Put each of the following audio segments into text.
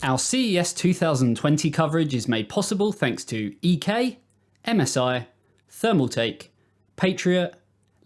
Our CES 2020 coverage is made possible thanks to EK, MSI, Thermaltake, Patriot,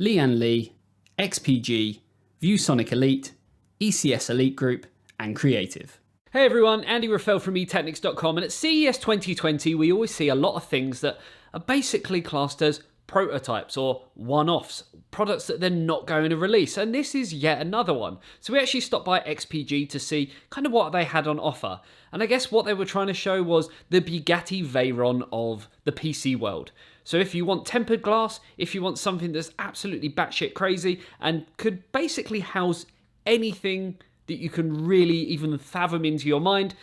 Lian Li, XPG, ViewSonic Elite, ECS Elite Group, and Creative. Hey everyone, Andy Raffel from eTeknix.com, and at CES 2020 we always see a lot of things that are basically classed as prototypes or one-offs, products that they're not going to release, and this is yet another one. So we actually stopped by XPG to see kind of what they had on offer, and I guess what they were trying to show was the Bugatti Veyron of the PC world. So if you want tempered glass, if you want something that's absolutely batshit crazy and could basically house anything that you can really even fathom into your mind,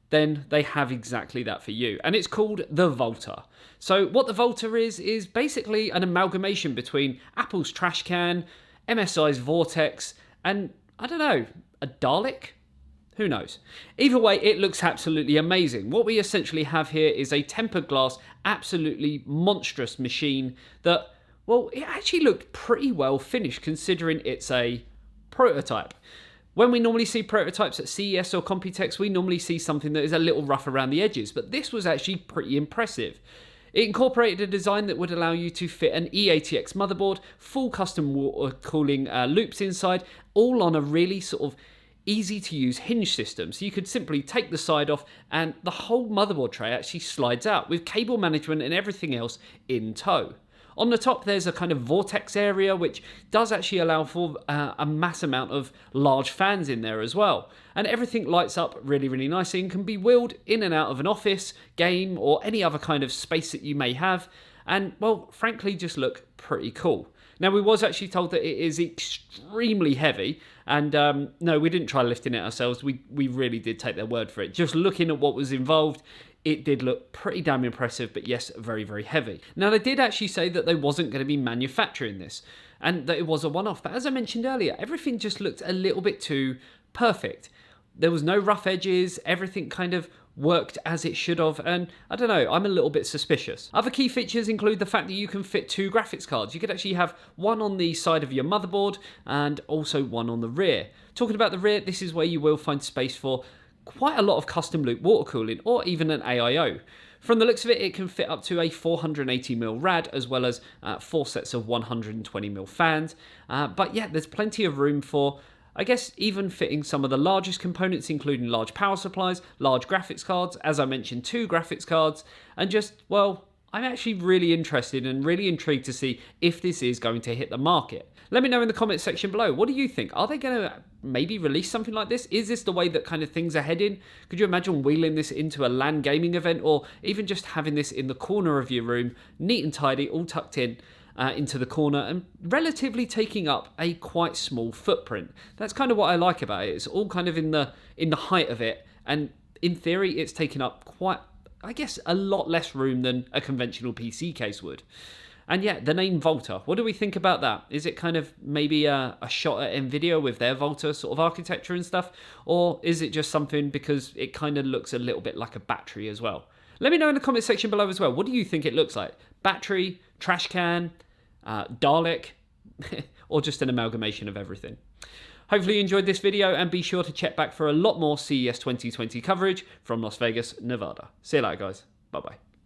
then they have exactly that for you. And it's called the Volta. So what the Volta is basically an amalgamation between Apple's trash can, MSI's Vortex, and, I don't know, a Dalek? Who knows? Either way, it looks absolutely amazing. What we essentially have here is a tempered glass, absolutely monstrous machine that, well, it actually looked pretty well finished considering it's a prototype. When we normally see prototypes at CES or Computex, we normally see something that is a little rough around the edges, but this was actually pretty impressive. It incorporated a design that would allow you to fit an eATX motherboard, full custom water cooling loops inside, all on a really sort of easy to use hinge system. So you could simply take the side off and the whole motherboard tray actually slides out with cable management and everything else in tow. On the top, there's a kind of vortex area, which does actually allow for a mass amount of large fans in there as well. And everything lights up really, really nicely and can be wheeled in and out of an office, game, or any other kind of space that you may have. And, well, frankly, just look pretty cool. Now, we was actually told that it is extremely heavy. And, no, we didn't try lifting it ourselves. We really did take their word for it. Just looking at what was involved, it did look pretty damn impressive, but yes, very, very heavy. Now, they did actually say that they wasn't going to be manufacturing this and that it was a one-off. But as I mentioned earlier, everything just looked a little bit too perfect. There was no rough edges. Everything kind of worked as it should have, and I don't know, I'm a little bit suspicious. Other key features include the fact that you can fit two graphics cards. You could actually have one on the side of your motherboard and also one on the rear. Talking about the rear, this is where you will find space for quite a lot of custom loop water cooling or even an AIO. From the looks of it, it can fit up to a 480mm rad as well as 4 sets of 120mm fans. But yeah, there's plenty of room for, I guess, even fitting some of the largest components, including large power supplies, large graphics cards, as I mentioned, 2 graphics cards, and just, well, I'm actually really interested and really intrigued to see if this is going to hit the market. Let me know in the comments section below. What do you think? Are they going to maybe release something like this? Is this the way that kind of things are heading? Could you imagine wheeling this into a LAN gaming event, or even just having this in the corner of your room, neat and tidy, all tucked in into the corner and relatively taking up a quite small footprint? That's kind of what I like about it. It's all kind of in the height of it, and in theory it's taking up quite, I guess, a lot less room than a conventional PC case would. And yeah, the name Volta, what do we think about that? Is it kind of maybe a shot at Nvidia with their Volta sort of architecture and stuff? Or is it just something because it kind of looks a little bit like a battery as well? Let me know in the comment section below as well. What do you think it looks like? Battery, trash can, Dalek, or just an amalgamation of everything? Hopefully you enjoyed this video, and be sure to check back for a lot more CES 2020 coverage from Las Vegas, Nevada. See you later, guys. Bye-bye.